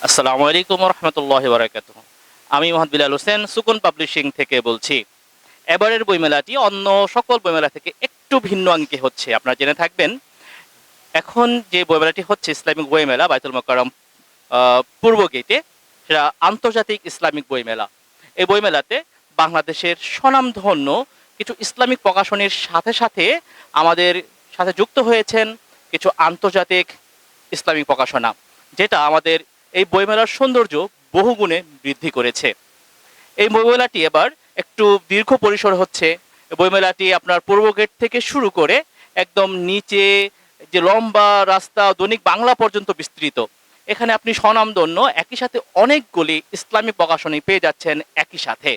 আসসালামু আলাইকুম রহমতুল্লাহি বারাকাতুহু। আমি মোহাম্মদ বিলাল হোসেন সুকুন পাবলিশিং থেকে বলছি। এবারের বইমেলাটি অন্য সকল বইমেলা থেকে একটু ভিন্ন অঙ্কে হচ্ছে, আপনারা জেনে থাকবেন। এখন যে বইমেলাটি হচ্ছে ইসলামিক বইমেলা বাইতুল মোকাররম পূর্ব গেটে, সেটা আন্তর্জাতিক ইসলামিক বইমেলা। এই বইমেলাতে বাংলাদেশের স্বনামধন্য কিছু ইসলামিক প্রকাশনীর সাথে সাথে আমাদের সাথে যুক্ত হয়েছেন কিছু আন্তর্জাতিক ইসলামিক প্রকাশনা, যেটা আমাদের এই বইমেলার সৌন্দর্য বহুগুণে বৃদ্ধি করেছে। এই বইমেলাটি এবার একটু দীর্ঘ পরিসর হচ্ছে। এই বইমেলাটি আপনার পূর্ব গেট থেকে শুরু করে একদম নিচে যে লম্বা রাস্তা দৈনিক বাংলা পর্যন্ত বিস্তৃত। এখানে আপনি স্বনামধন্য একই সাথে অনেকগুলি ইসলামী প্রকাশনী পেয়ে যাচ্ছেন একই সাথে,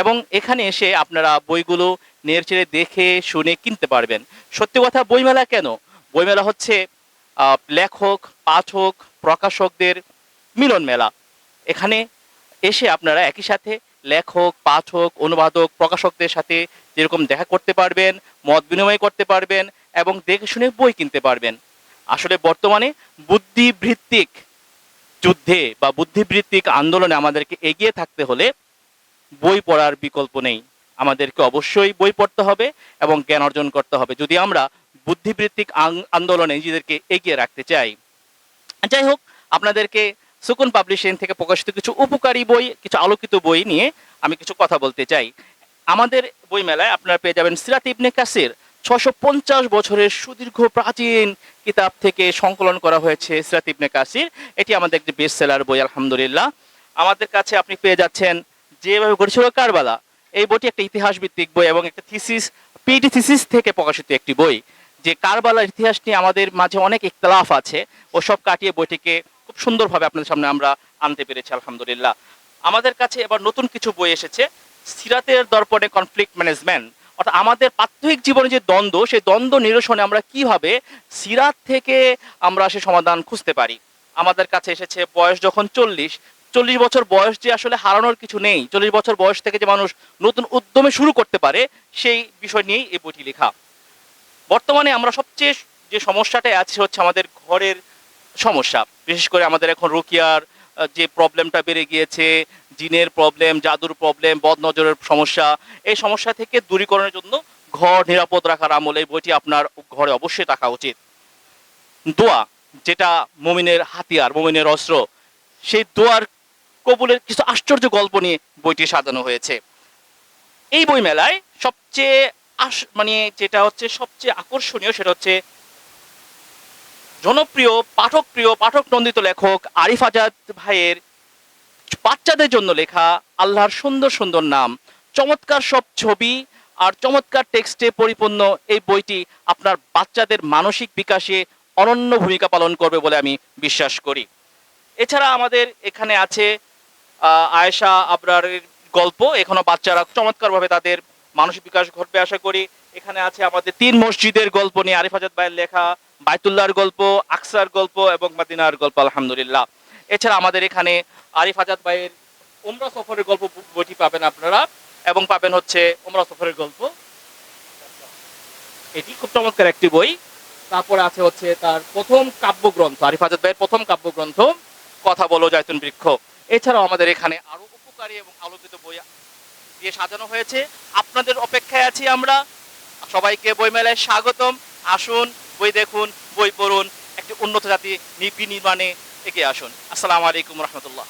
এবং এখানে এসে আপনারা বইগুলো নেড়েচেড়ে দেখে শুনে কিনতে পারবেন। সত্যি কথা, বইমেলা কেন? বইমেলা হচ্ছে লেখক, পাঠক, প্রকাশকদের মিলন মেলা। এখানে এসে আপনারা একই সাথে লেখক, পাঠক, অনুবাদক, প্রকাশকদের সাথে যেরকম দেখা করতে পারবেন, মত বিনিময় করতে পারবেন এবং দেখে শুনে বই কিনতে পারবেন। আসলে বর্তমানে বুদ্ধিবৃত্তিক যুদ্ধে বা বুদ্ধিবৃত্তিক আন্দোলনে আমাদেরকে এগিয়ে থাকতে হলে বই পড়ার বিকল্প নেই। আমাদেরকে অবশ্যই বই পড়তে হবে এবং জ্ঞান অর্জন করতে হবে, যদি আমরা বুদ্ধিবৃত্তিক আন্দোলনে নিজেদেরকে এগিয়ে রাখতে চাই। যাই হোক, আপনাদেরকে সুকুন পাবলিশিং থেকে প্রকাশিত কিছু উপকারী বই, কিছু আলোকিত বই নিয়ে আমি কিছু কথা বলতে চাই। আমাদের বইমেলায় আপনারা পেয়ে যাবেন সিরাত ইবনে কাসির, 650 বছরের সুদীর্ঘ প্রাচীন কিতাব থেকে সংকলন করা হয়েছে সিরাত ইবনে কাসির। এটি আমাদের একটি বেস্ট সেলার বই, আলহামদুলিল্লাহ। আমাদের কাছে আপনি পেয়ে যাচ্ছেন যেভাবে ঘটেছিল কারবালা। এই বইটি একটা ইতিহাস ভিত্তিক বই এবং একটা থিসিস, পিএইচডি থিসিস থেকে প্রকাশিত একটি বই। যে কারবালার ইতিহাস নিয়ে আমাদের মাঝে অনেক ইখতিলাফ আছে, ওসব কাটিয়ে বইটিকে খুব সুন্দরভাবে আপনাদের সামনে আমরা আনতে পেরেছি, আলহামদুলিল্লাহ। আমাদের কাছে এবার নতুন কিছু বই এসেছে, সিরাতের দর্পণে কনফ্লিক্ট ম্যানেজমেন্ট, অর্থাৎ আমাদের প্রাত্যহিক জীবনে যে দ্বন্দ্ব, সেই দ্বন্দ্ব নিরসনে আমরা কিভাবে সিরাত থেকে আমরা সে সমাধান খুঁজতে পারি। আমাদের কাছে এসেছে বয়স যখন 40 বছর বয়স, যে আসলে হারানোর কিছু নেই, 40 বছর বয়স থেকে যে মানুষ নতুন উদ্যমে শুরু করতে পারে, সেই বিষয় নিয়েই এই বইটি লেখা। বর্তমানে আমরা সবচেয়ে যে সমস্যাটাই আছে হচ্ছে আমাদের ঘরের সমস্যা। বিশেষ করে আমাদের এখন রুকিয়ার যে প্রবলেমটা বেড়ে গিয়েছে, জিনের প্রবলেম, জাদুর প্রবলেম, বদনজরের সমস্যা, এই সমস্যা থেকে দূরীকরণের জন্য ঘর নিরাপদ রাখার আমলে এই বইটি আপনার ঘরে অবশ্যই রাখা উচিত। দোয়া, যেটা মুমিনের হাতিয়ার, মুমিনের অস্ত্র, সেই দোয়ার কবুলের কিছু আশ্চর্য গল্প নিয়ে বইটি সাজানো হয়েছে। এই বই মেলায় সবচেয়ে মানে যেটা হচ্ছে সবচেয়ে আকর্ষণীয়, সেটা হচ্ছে জনপ্রিয় পাঠক নন্দিত লেখক আরিফ আজাদ ভাইয়ের বাচ্চাদের জন্য লেখা আল্লাহর সুন্দর সুন্দর নাম, চমৎকার সব ছবি আর চমৎকার টেক্সটে পরিপূর্ণ এই বইটি আপনার বাচ্চাদের মানসিক বিকাশে অনন্য ভূমিকা পালন করবে বলে আমি বিশ্বাস করি। এছাড়া আমাদের এখানে আছে আয়েশা আবরারের গল্প। এখনো বাচ্চারা চমৎকারভাবে তাদের মানসিক বিকাশ ঘটবে আশা করি। এখানে আছে আমাদের 3 মসজিদের গল্প নিয়ে আরিফ আজাদ ভাইয়ের লেখা, বাইতুল্লাহর গল্প, আকসার গল্প এবং মাদিনার গল্প, আলহামদুলিল্লাহ। এছাড়া আমাদের এখানে আরিফ আজাদ ভাইয়ের উমরা সফরের গল্প বইটি পাবেন আপনারা, এবং পাবেন হচ্ছে উমরা সফরের গল্প, এটি খুব চমৎকার একটি বই। তারপরে আছে হচ্ছে তার প্রথম কাব্যগ্রন্থ, আরিফ আজাদ ভাইয়ের প্রথম কাব্যগ্রন্থ কথা বলো জায়তুন বৃক্ষ। এছাড়াও আমাদের এখানে আরো উপকারী এবং আলোকিত বই দিয়ে সাজানো হয়েছে। আপনাদের অপেক্ষায় আছি আমরা। সবাইকে বইমেলায় স্বাগতম। আসুন, বই দেখুন, বই পড়ুন, একটি উন্নত জাতি নির্মাণে এগিয়ে আসুন। আসসালামু আলাইকুম রহমতুল্লাহ।